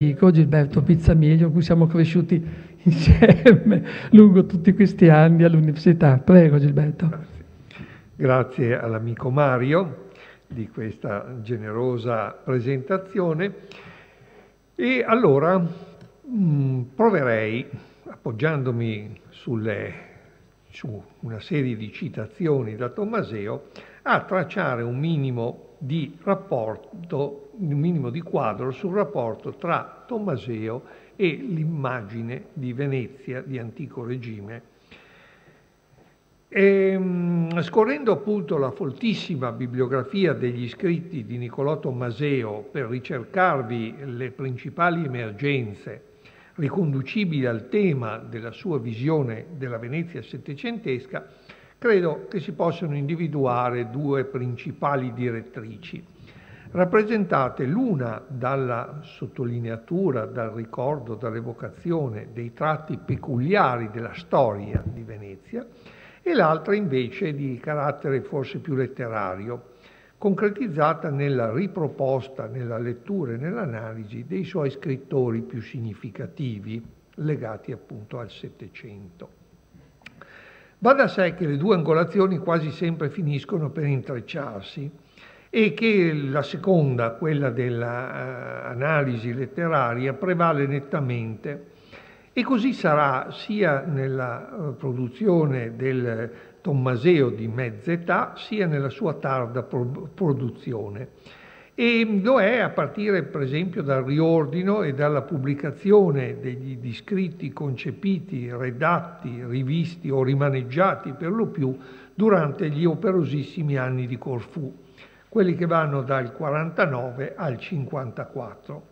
amico Gilberto Pizzamiglio, con cui siamo cresciuti insieme lungo tutti questi anni all'università. Prego Gilberto. Grazie all'amico Mario di questa generosa presentazione. E allora proverei, appoggiandomi su una serie di citazioni da Tommaseo, a tracciare un minimo di rapporto, un minimo di quadro sul rapporto tra Tommaseo e l'immagine di Venezia di antico regime. Scorrendo appunto la foltissima bibliografia degli scritti di Niccolò Tommaseo per ricercarvi le principali emergenze riconducibili al tema della sua visione della Venezia settecentesca, credo che si possano individuare due principali direttrici, rappresentate l'una dalla sottolineatura, dal ricordo, dall'evocazione dei tratti peculiari della storia di Venezia, e l'altra invece di carattere forse più letterario, concretizzata nella riproposta, nella lettura e nell'analisi dei suoi scrittori più significativi, legati appunto al Settecento. Va da sé che le due angolazioni quasi sempre finiscono per intrecciarsi e che la seconda, quella dell'analisi letteraria, prevale nettamente. E così sarà sia nella produzione del Tommaseo di mezza età, sia nella sua tarda produzione. E lo è a partire per esempio dal riordino e dalla pubblicazione degli scritti concepiti, redatti, rivisti o rimaneggiati per lo più durante gli operosissimi anni di Corfù, quelli che vanno dal 49 al 54.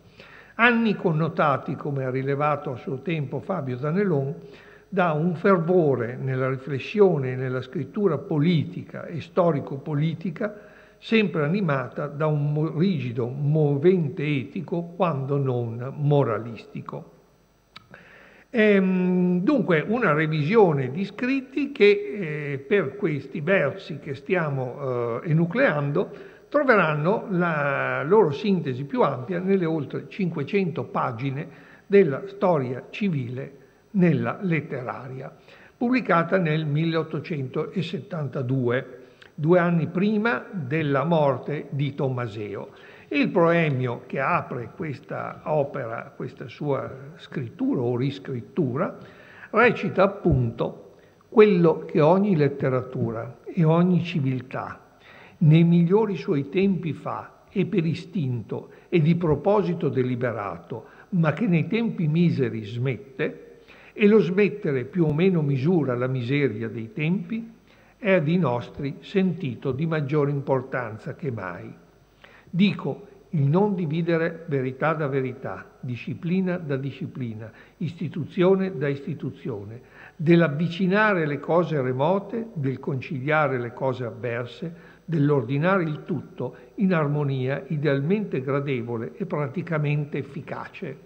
Anni connotati, come ha rilevato a suo tempo Fabio Danelon, da un fervore nella riflessione e nella scrittura politica e storico-politica, sempre animata da un rigido movente etico, quando non moralistico. Dunque una revisione di scritti che per questi versi che stiamo enucleando troveranno la loro sintesi più ampia nelle oltre 500 pagine della storia civile nella letteraria, pubblicata nel 1872, 2 anni prima della morte di Tommaseo. E il proemio che apre questa opera, questa sua scrittura o riscrittura, recita appunto quello che ogni letteratura e ogni civiltà nei migliori suoi tempi fa, e per istinto e di proposito deliberato, ma che nei tempi miseri smette, e lo smettere più o meno misura la miseria dei tempi, è ad i nostri sentito di maggiore importanza che mai. Dico, il non dividere verità da verità, disciplina da disciplina, istituzione da istituzione, dell'avvicinare le cose remote, del conciliare le cose avverse, dell'ordinare il tutto in armonia idealmente gradevole e praticamente efficace,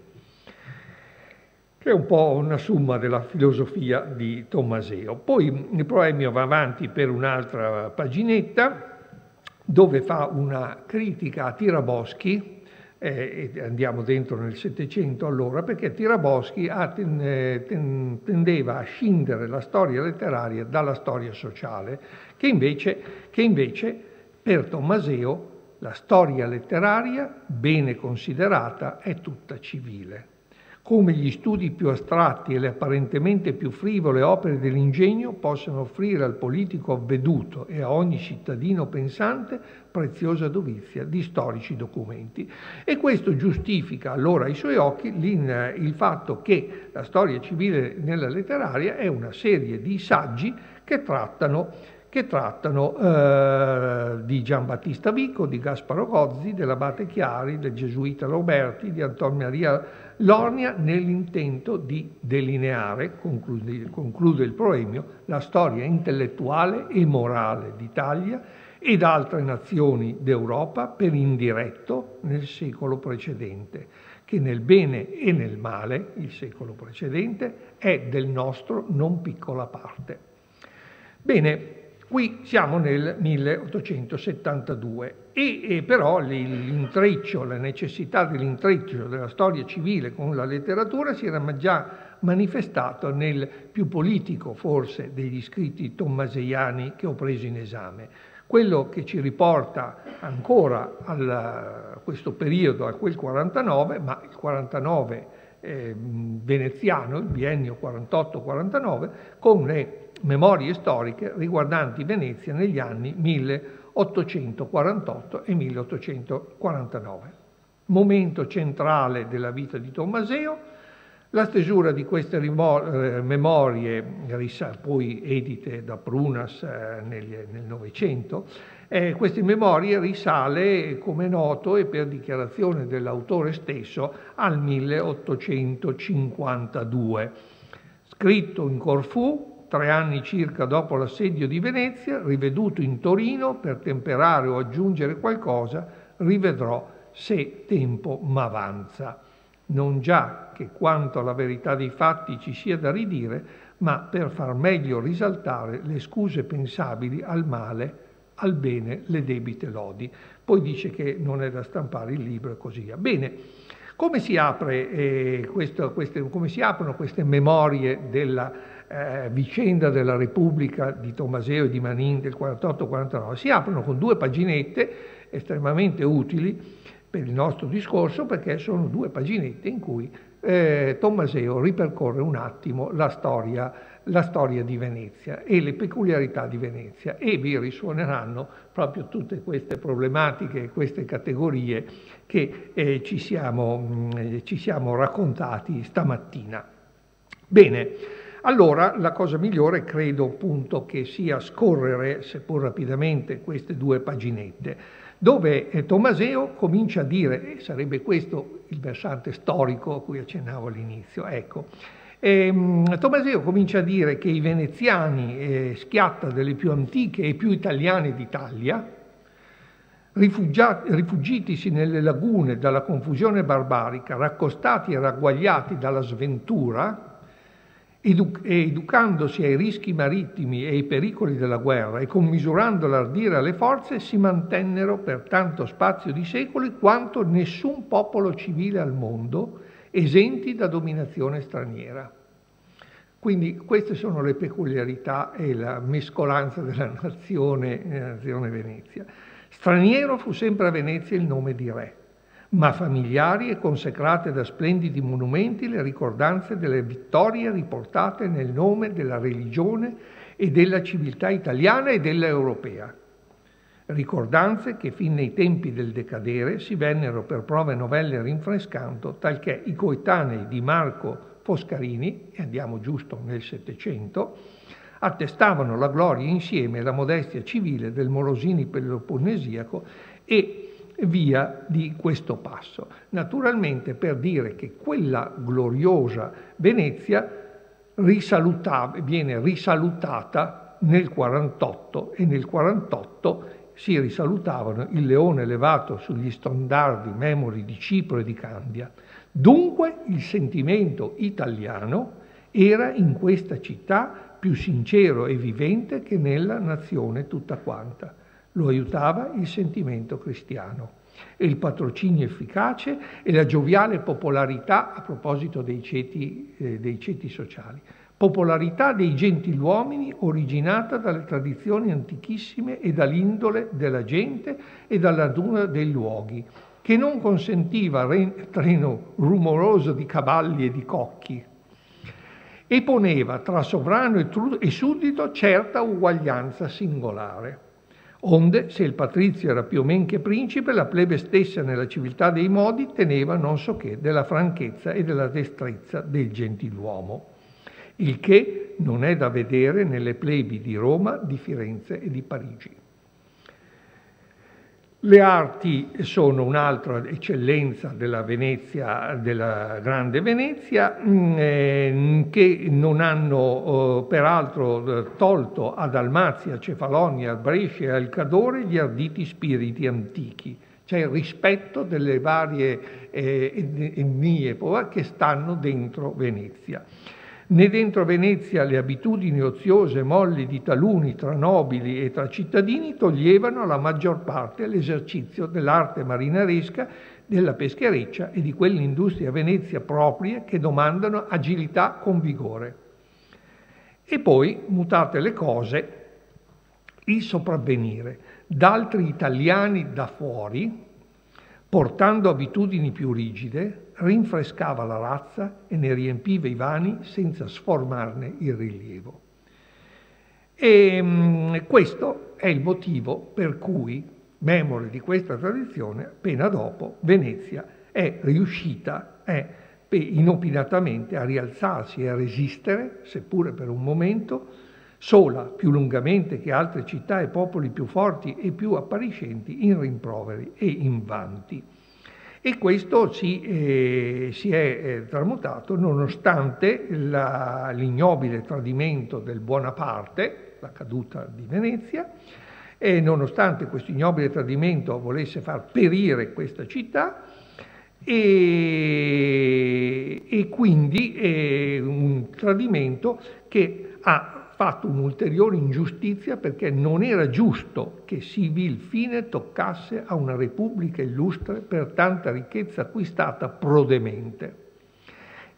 che è un po' una summa della filosofia di Tommaseo. Poi il proemio va avanti per un'altra paginetta, dove fa una critica a Tiraboschi, e andiamo dentro nel Settecento allora, perché Tiraboschi tendeva a scindere la storia letteraria dalla storia sociale, che invece per Tommaseo la storia letteraria, bene considerata, è tutta civile. Come gli studi più astratti e le apparentemente più frivole opere dell'ingegno possano offrire al politico avveduto e a ogni cittadino pensante preziosa dovizia di storici documenti. E questo giustifica allora ai suoi occhi il fatto che la storia civile nella letteraria è una serie di saggi che trattano di Giambattista Vico, di Gasparo Gozzi, dell'abate Chiari, del gesuita Roberti, di Anton Maria Lornia, nell'intento di delineare, conclude il proemio, la storia intellettuale e morale d'Italia ed altre nazioni d'Europa per indiretto nel secolo precedente, che nel bene e nel male, il secolo precedente, è del nostro non piccola parte. Bene, qui siamo nel 1872 Però l'intreccio, la necessità dell'intreccio della storia civile con la letteratura si era già manifestato nel più politico forse degli scritti tommaseiani che ho preso in esame. Quello che ci riporta ancora a questo periodo, a quel 49, ma il 49 veneziano, il biennio 48-49, con le memorie storiche riguardanti Venezia negli anni 1848 e 1849. Momento centrale della vita di Tommaseo. La stesura di queste memorie, poi edite da Prunas nel Novecento, queste memorie risale, come è noto e per dichiarazione dell'autore stesso, al 1852. Scritto in Corfù, 3 anni circa dopo l'assedio di Venezia, riveduto in Torino per temperare o aggiungere qualcosa, rivedrò se tempo m'avanza. Non già che quanto alla verità dei fatti ci sia da ridire, ma per far meglio risaltare le scuse pensabili al male, al bene le debite lodi. Poi dice che non è da stampare il libro e così via. Bene, come si aprono queste memorie della vicenda della Repubblica di Tommaseo e di Manin del 48-49? Si aprono con 2 paginette estremamente utili per il nostro discorso, perché sono 2 paginette in cui Tommaseo ripercorre un attimo la storia di Venezia e le peculiarità di Venezia, e vi risuoneranno proprio tutte queste problematiche, queste categorie che ci siamo raccontati stamattina. Bene, allora la cosa migliore credo appunto che sia scorrere, seppur rapidamente, queste 2 paginette, dove Tommaseo comincia a dire, e sarebbe questo il versante storico a cui accennavo all'inizio, ecco, Tommaseo comincia a dire che i veneziani, schiatta delle più antiche e più italiane d'Italia, rifugitisi nelle lagune dalla confusione barbarica, raccostati e ragguagliati dalla sventura, educandosi ai rischi marittimi e ai pericoli della guerra e commisurando l'ardire alle forze, si mantennero per tanto spazio di secoli quanto nessun popolo civile al mondo, esenti da dominazione straniera. Quindi queste sono le peculiarità e la mescolanza della nazione Venezia. Straniero fu sempre a Venezia il nome di re, ma familiari e consecrate da splendidi monumenti le ricordanze delle vittorie riportate nel nome della religione e della civiltà italiana e della europea. Ricordanze che fin nei tempi del decadere si vennero per prove novelle rinfrescando, talché i coetanei di Marco Foscarini, e andiamo giusto nel Settecento, attestavano la gloria insieme e la modestia civile del Morosini peloponnesiaco e via di questo passo. Naturalmente per dire che quella gloriosa Venezia viene risalutata nel 48 e nel 48 si risalutavano il leone levato sugli standardi memori di Cipro e di Candia. Dunque il sentimento italiano era in questa città più sincero e vivente che nella nazione tutta quanta. Lo aiutava il sentimento cristiano e il patrocinio efficace e la gioviale popolarità a proposito dei ceti sociali. Popolarità dei gentiluomini originata dalle tradizioni antichissime e dall'indole della gente e dalla natura dei luoghi, che non consentiva treno rumoroso di cavalli e di cocchi, e poneva tra sovrano e suddito certa uguaglianza singolare. Onde, se il patrizio era più o men che principe, la plebe stessa nella civiltà dei modi teneva non so che della franchezza e della destrezza del gentiluomo, il che non è da vedere nelle plebi di Roma, di Firenze e di Parigi. Le arti sono un'altra eccellenza della Venezia, della grande Venezia, che non hanno peraltro tolto a Dalmazia, Cefalonia, Brescia e al Cadore gli arditi spiriti antichi, cioè il rispetto delle varie etnie che stanno dentro Venezia. né dentro Venezia le abitudini oziose molli di taluni tra nobili e tra cittadini toglievano la maggior parte l'esercizio dell'arte marinaresca, della peschereccia e di quell'industria a Venezia proprie che domandano agilità con vigore. E poi, mutate le cose, il sopravvenire d'altri italiani da fuori, portando abitudini più rigide, rinfrescava la razza e ne riempiva i vani senza sformarne il rilievo. E questo è il motivo per cui, memore di questa tradizione, appena dopo Venezia è riuscita inopinatamente a rialzarsi e a resistere, seppure per un momento, sola, più lungamente che altre città e popoli più forti e più appariscenti in rimproveri e in vanti. E questo si è tramutato nonostante l'ignobile tradimento del Buonaparte, la caduta di Venezia, e nonostante questo ignobile tradimento volesse far perire questa città, e quindi un tradimento che ha fatto un'ulteriore ingiustizia, perché non era giusto che sì vil fine toccasse a una repubblica illustre per tanta ricchezza acquistata prodemente.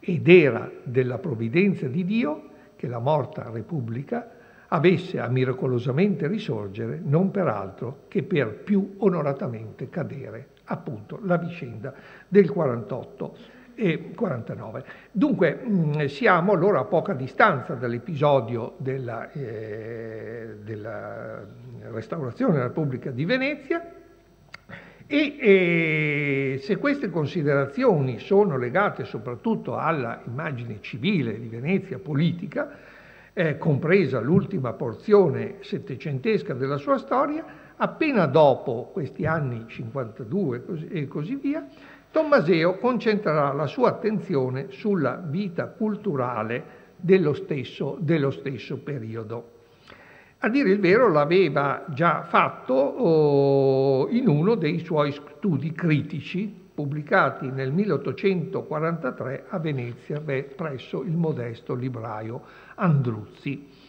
Ed era della provvidenza di Dio che la morta repubblica avesse a miracolosamente risorgere, non per altro che per più onoratamente cadere, appunto la vicenda del 48 e 49. Dunque siamo allora a poca distanza dall'episodio della restaurazione della Repubblica di Venezia, e se queste considerazioni sono legate soprattutto alla immagine civile di Venezia politica, compresa l'ultima porzione settecentesca della sua storia, appena dopo questi anni 52 e così via, Tommaseo concentrerà la sua attenzione sulla vita culturale dello stesso periodo. A dire il vero l'aveva già fatto in uno dei suoi studi critici, pubblicati nel 1843 a Venezia presso il modesto libraio Andruzzi.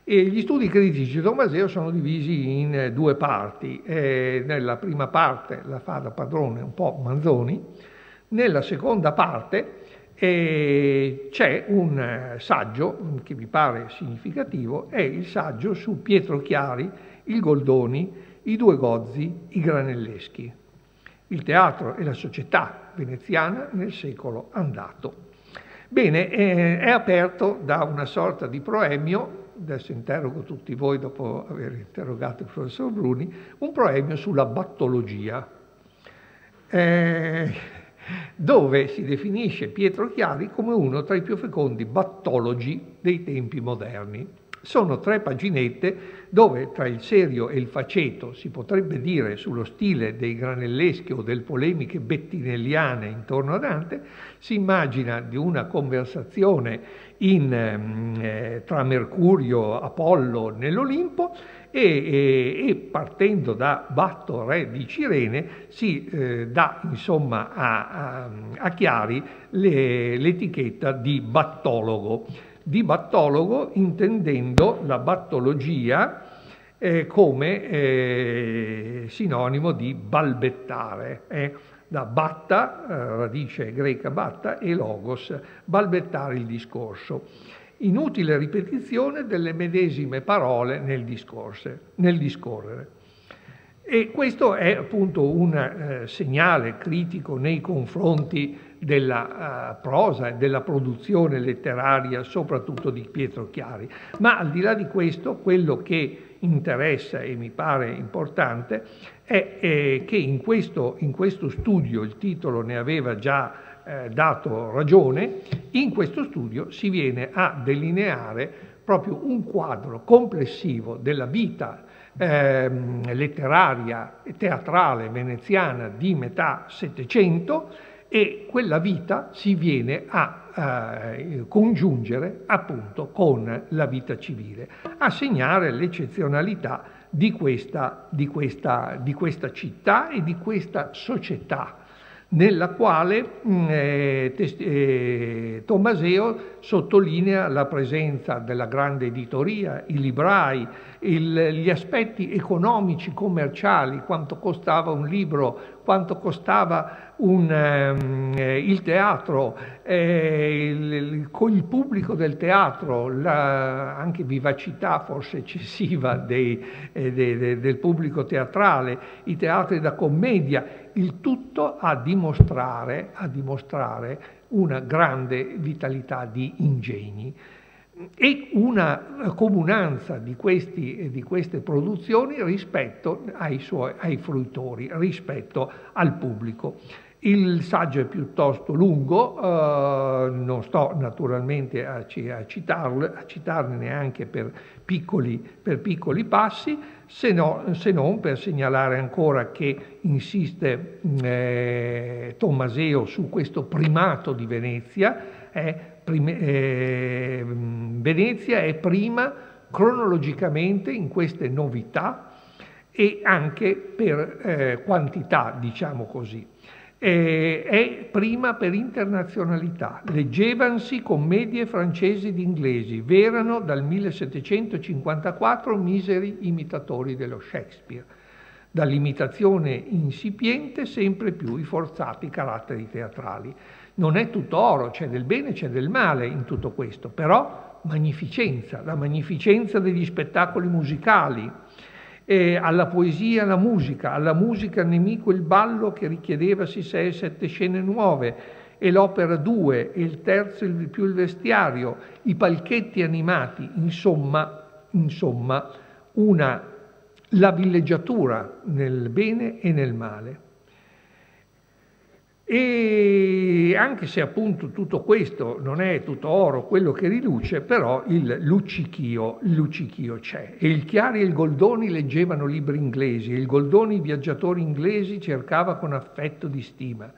E gli studi critici di Tommaseo sono divisi in due parti. Nella prima parte la fa da padrone un po' Manzoni, nella seconda parte c'è un saggio che mi pare significativo, è il saggio su Pietro Chiari, il Goldoni, i due Gozzi, i Granelleschi, il teatro e la società veneziana nel secolo andato. Bene, è aperto da una sorta di proemio, adesso interrogo tutti voi dopo aver interrogato il professor Bruni, un proemio sulla battologia, dove si definisce Pietro Chiari come uno tra i più fecondi battologi dei tempi moderni. Sono 3 paginette dove tra il serio e il faceto, si potrebbe dire sullo stile dei Granelleschi o delle polemiche bettinelliane intorno a Dante, si immagina di una conversazione tra Mercurio, Apollo nell'Olimpo, e partendo da Batto, re di Cirene, si dà insomma a Chiari l'etichetta di battologo. Di battologo intendendo la battologia come sinonimo di balbettare, da batta, radice greca batta, e logos, balbettare il discorso. Inutile ripetizione delle medesime parole nel discorrere. E questo è appunto un segnale critico nei confronti della prosa e della produzione letteraria, soprattutto di Pietro Chiari. Ma al di là di questo, quello che interessa e mi pare importante è che in questo studio, il titolo ne aveva già dato ragione, in questo studio si viene a delineare proprio un quadro complessivo della vita letteraria e teatrale veneziana di metà Settecento, e quella vita si viene a congiungere appunto con la vita civile, a segnare l'eccezionalità di questa città e di questa società nella quale Tommaseo sottolinea la presenza della grande editoria, i librai, gli aspetti economici, commerciali, quanto costava un libro, quanto costava il teatro, il pubblico del teatro, anche vivacità forse eccessiva del pubblico teatrale, i teatri da commedia, il tutto a dimostrare una grande vitalità di ingegni e una comunanza di queste produzioni rispetto ai fruitori, rispetto al pubblico. Il saggio è piuttosto lungo, non sto naturalmente a citarne neanche per piccoli passi, se non per segnalare ancora che insiste Tommaseo su questo primato di Venezia. Venezia è prima cronologicamente in queste novità e anche per quantità, diciamo così. È prima per internazionalità. Leggevansi commedie francesi ed inglesi, v'erano dal 1754 miseri imitatori dello Shakespeare. Dall'imitazione incipiente sempre più i forzati caratteri teatrali. Non è tutto oro, c'è del bene, c'è del male in tutto questo, però magnificenza, la magnificenza degli spettacoli musicali, alla poesia alla musica nemico il ballo che richiedevasi 6 o 7 scene nuove, e l'opera 2, e il terzo più il vestiario, i palchetti animati, insomma la villeggiatura nel bene e nel male. E anche se appunto tutto questo non è tutto oro quello che riluce, però il luccichio c'è. E il Chiari e il Goldoni leggevano libri inglesi, e il Goldoni i viaggiatori inglesi cercava con affetto di stima.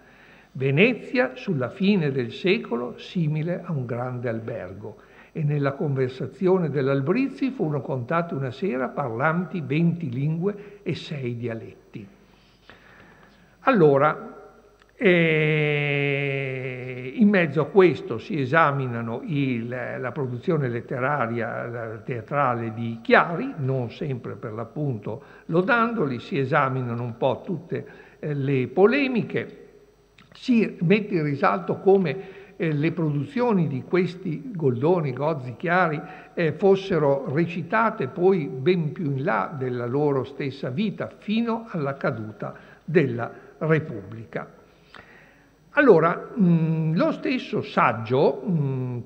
Venezia sulla fine del secolo simile a un grande albergo, e nella conversazione dell'Albrizzi furono contate una sera parlanti 20 lingue e 6 dialetti. Allora, in mezzo a questo si esaminano la produzione letteraria, teatrale di Chiari, non sempre per l'appunto lodandoli, si esaminano un po' tutte le polemiche, si mette in risalto come le produzioni di questi Goldoni, Gozzi, Chiari fossero recitate poi ben più in là della loro stessa vita, fino alla caduta della Repubblica. Allora, lo stesso saggio,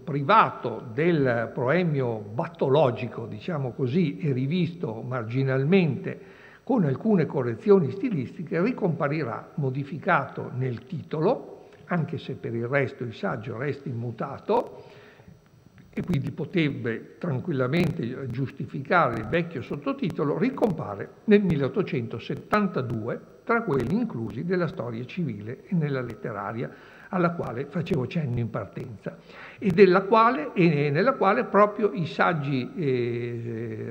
privato del proemio battologico, diciamo così, e rivisto marginalmente con alcune correzioni stilistiche, ricomparirà modificato nel titolo, anche se per il resto il saggio resta immutato, e quindi potrebbe tranquillamente giustificare il vecchio sottotitolo, ricompare nel 1872 tra quelli inclusi della storia civile e nella letteraria, alla quale facevo cenno in partenza, e nella quale proprio i saggi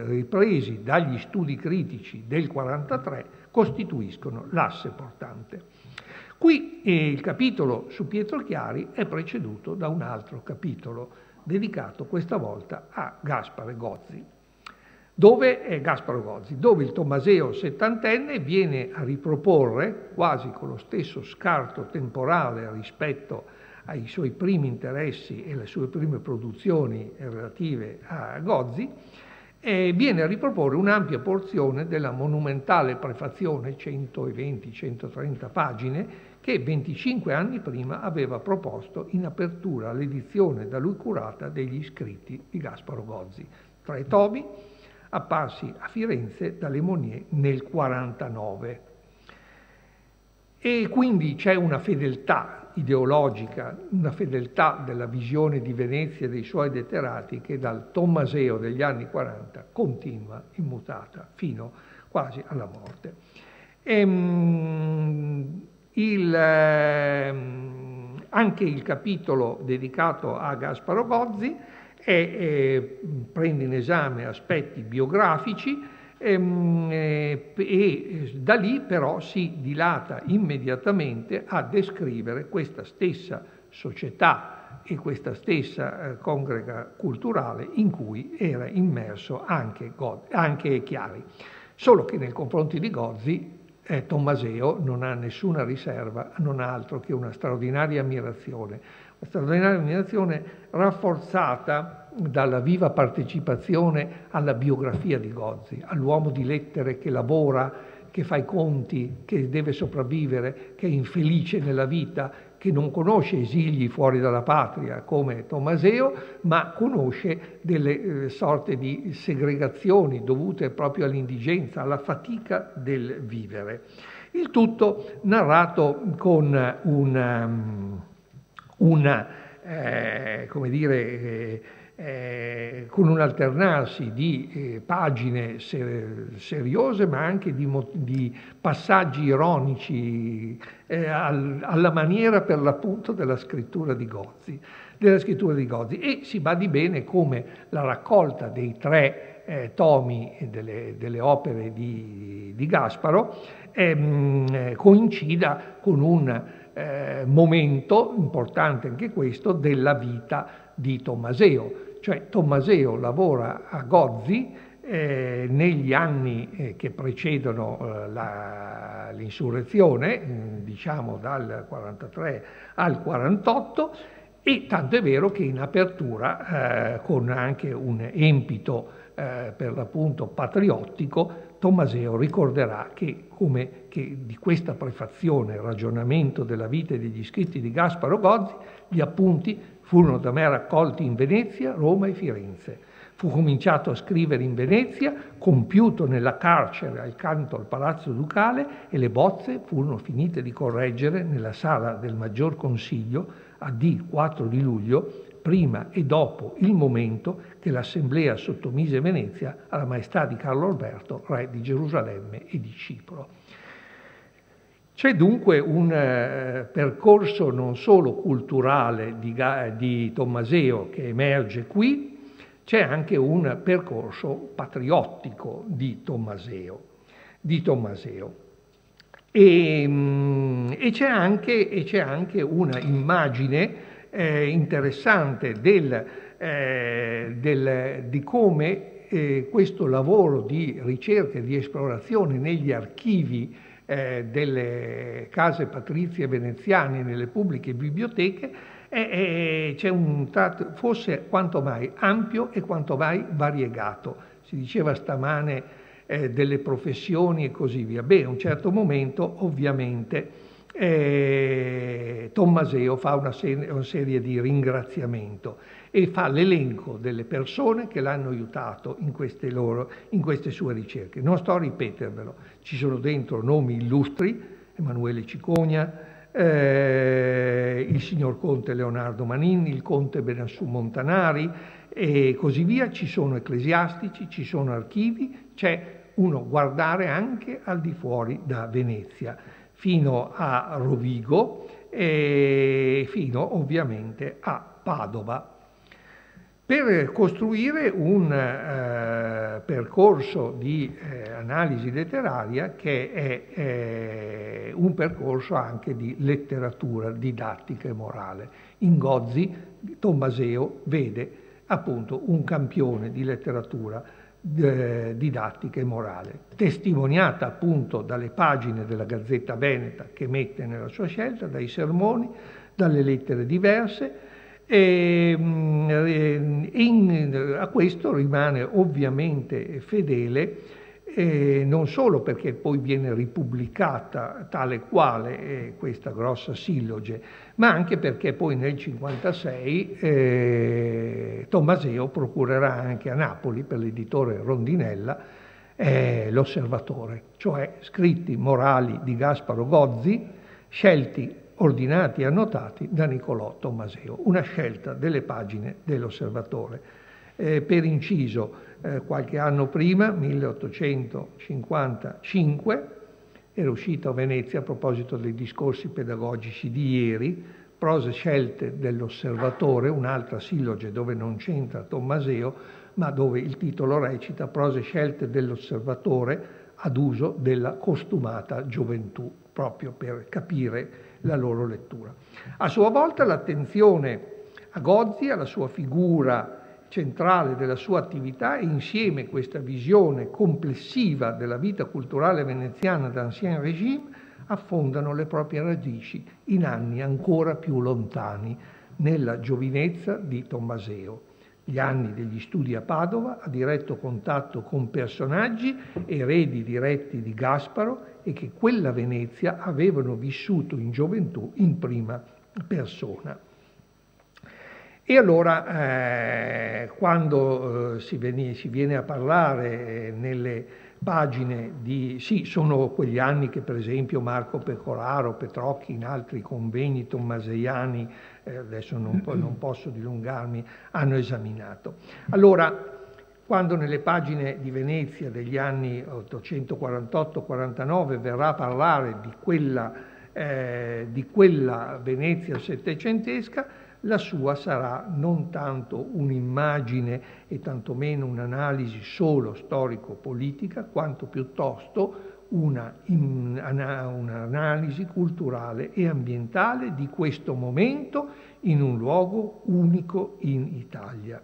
ripresi dagli studi critici del 43 costituiscono l'asse portante. Qui il capitolo su Pietro Chiari è preceduto da un altro capitolo dedicato questa volta a Gaspare Gozzi, dove il Tommaseo settantenne viene a riproporre, quasi con lo stesso scarto temporale rispetto ai suoi primi interessi e alle sue prime produzioni relative a Gozzi, viene a riproporre un'ampia porzione della monumentale prefazione, 120-130 pagine, che 25 anni prima aveva proposto in apertura all'edizione da lui curata degli scritti di Gasparo Gozzi, 3 tomi, apparsi a Firenze dalle Monnier nel 49. E quindi c'è una fedeltà ideologica, una fedeltà della visione di Venezia e dei suoi letterati che dal Tommaseo degli anni 40 continua immutata fino quasi alla morte. Anche il capitolo dedicato a Gasparo Gozzi prende in esame aspetti biografici e da lì però si dilata immediatamente a descrivere questa stessa società e questa stessa congrega culturale in cui era immerso anche Chiari. Solo che nei confronti di Gozzi Tommaseo non ha nessuna riserva, non ha altro che una straordinaria ammirazione rafforzata dalla viva partecipazione alla biografia di Gozzi, all'uomo di lettere che lavora, che fa i conti, che deve sopravvivere, che è infelice nella vita, che non conosce esili fuori dalla patria come Tommaseo, ma conosce delle sorte di segregazioni dovute proprio all'indigenza, alla fatica del vivere. Il tutto narrato con con un alternarsi di pagine seriose, ma anche di passaggi ironici alla maniera per l'appunto della scrittura di Gozzi. E si badi bene come la raccolta dei 3 tomi delle opere di Gasparo coincida con un momento importante anche questo della vita di Tommaseo. Cioè Tommaseo lavora a Gozzi negli anni che precedono l'insurrezione, diciamo dal 43 al 48, e tanto è vero che in apertura, con anche un empito per l'appunto patriottico, Tommaseo ricorderà che di questa prefazione, ragionamento della vita e degli scritti di Gasparo Gozzi, gli appunti furono da me raccolti in Venezia, Roma e Firenze. Fu cominciato a scrivere in Venezia, compiuto nella carcere accanto al Palazzo Ducale, e le bozze furono finite di correggere nella sala del Maggior Consiglio a D 4 di luglio, prima e dopo il momento che l'Assemblea sottomise Venezia alla maestà di Carlo Alberto, re di Gerusalemme e di Cipro. C'è dunque un percorso non solo culturale di Tommaseo che emerge qui, c'è anche un percorso patriottico di Tommaseo. E c'è anche una immagine interessante di come questo lavoro di ricerca e di esplorazione negli archivi delle case patrizie veneziane, nelle pubbliche biblioteche, c'è un tratto forse quanto mai ampio e quanto mai variegato. Si diceva stamane delle professioni e così via. Beh, a un certo momento ovviamente Tommaseo fa una serie di ringraziamento e fa l'elenco delle persone che l'hanno aiutato in queste sue ricerche. Non sto a ripetervelo, ci sono dentro nomi illustri: Emanuele Cicogna, il signor conte Leonardo Manin, il conte Benassù Montanari e così via. Ci sono ecclesiastici, ci sono archivi, c'è uno guardare anche al di fuori da Venezia, fino a Rovigo e fino ovviamente a Padova, per costruire un percorso di analisi letteraria che è un percorso anche di letteratura didattica e morale. In Gozzi Tommaseo vede appunto un campione di letteratura didattica e morale, testimoniata appunto dalle pagine della Gazzetta Veneta che mette nella sua scelta, dai sermoni, dalle lettere diverse, a questo rimane ovviamente fedele, non solo perché poi viene ripubblicata tale quale questa grossa silloge, ma anche perché poi nel 1956 Tommaseo procurerà anche a Napoli per l'editore Rondinella l'Osservatore, cioè scritti morali di Gasparo Gozzi, scelti, ordinati e annotati da Niccolò Tommaseo, una scelta delle pagine dell'Osservatore. Per inciso, qualche anno prima, 1855, era uscito a Venezia, a proposito dei discorsi pedagogici di ieri, Prose scelte dell'Osservatore, un'altra silloge dove non c'entra Tommaseo, ma dove il titolo recita Prose scelte dell'Osservatore ad uso della costumata gioventù, proprio per capire la loro lettura. A sua volta l'attenzione a Gozzi, alla sua figura centrale della sua attività, e insieme questa visione complessiva della vita culturale veneziana d'Ancien Régime affondano le proprie radici in anni ancora più lontani, nella giovinezza di Tommaseo. Gli anni degli studi a Padova, a diretto contatto con personaggi eredi diretti di Gasparo e che quella Venezia avevano vissuto in gioventù in prima persona. E allora quando si viene a parlare nelle pagine di... Sì, sono quegli anni che per esempio Marco Pecoraro, Petrocchi, in altri convegni tommaseiani, adesso non posso dilungarmi, hanno esaminato. Allora, quando nelle pagine di Venezia degli anni 848-49 verrà a parlare di quella Venezia settecentesca, la sua sarà non tanto un'immagine e tantomeno un'analisi solo storico-politica, quanto piuttosto un'analisi culturale e ambientale di questo momento in un luogo unico in Italia,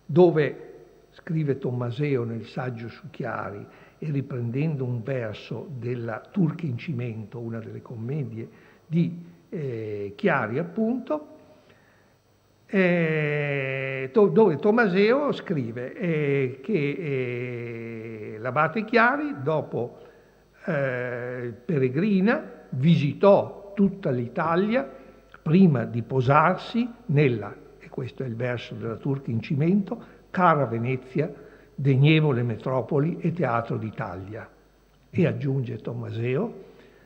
dove, scrive Tommaseo nel saggio su Chiari, e riprendendo un verso della Turca in Cimento, una delle commedie di Chiari appunto, dove Tommaseo scrive che l'abate Chiari, dopo Peregrina, visitò tutta l'Italia prima di posarsi nella, e questo è il verso della Turca in Cimento, cara Venezia, degnevole metropoli e teatro d'Italia. E aggiunge Tommaseo,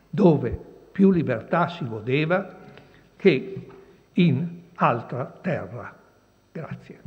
dove più libertà si godeva che in altra terra. Grazie.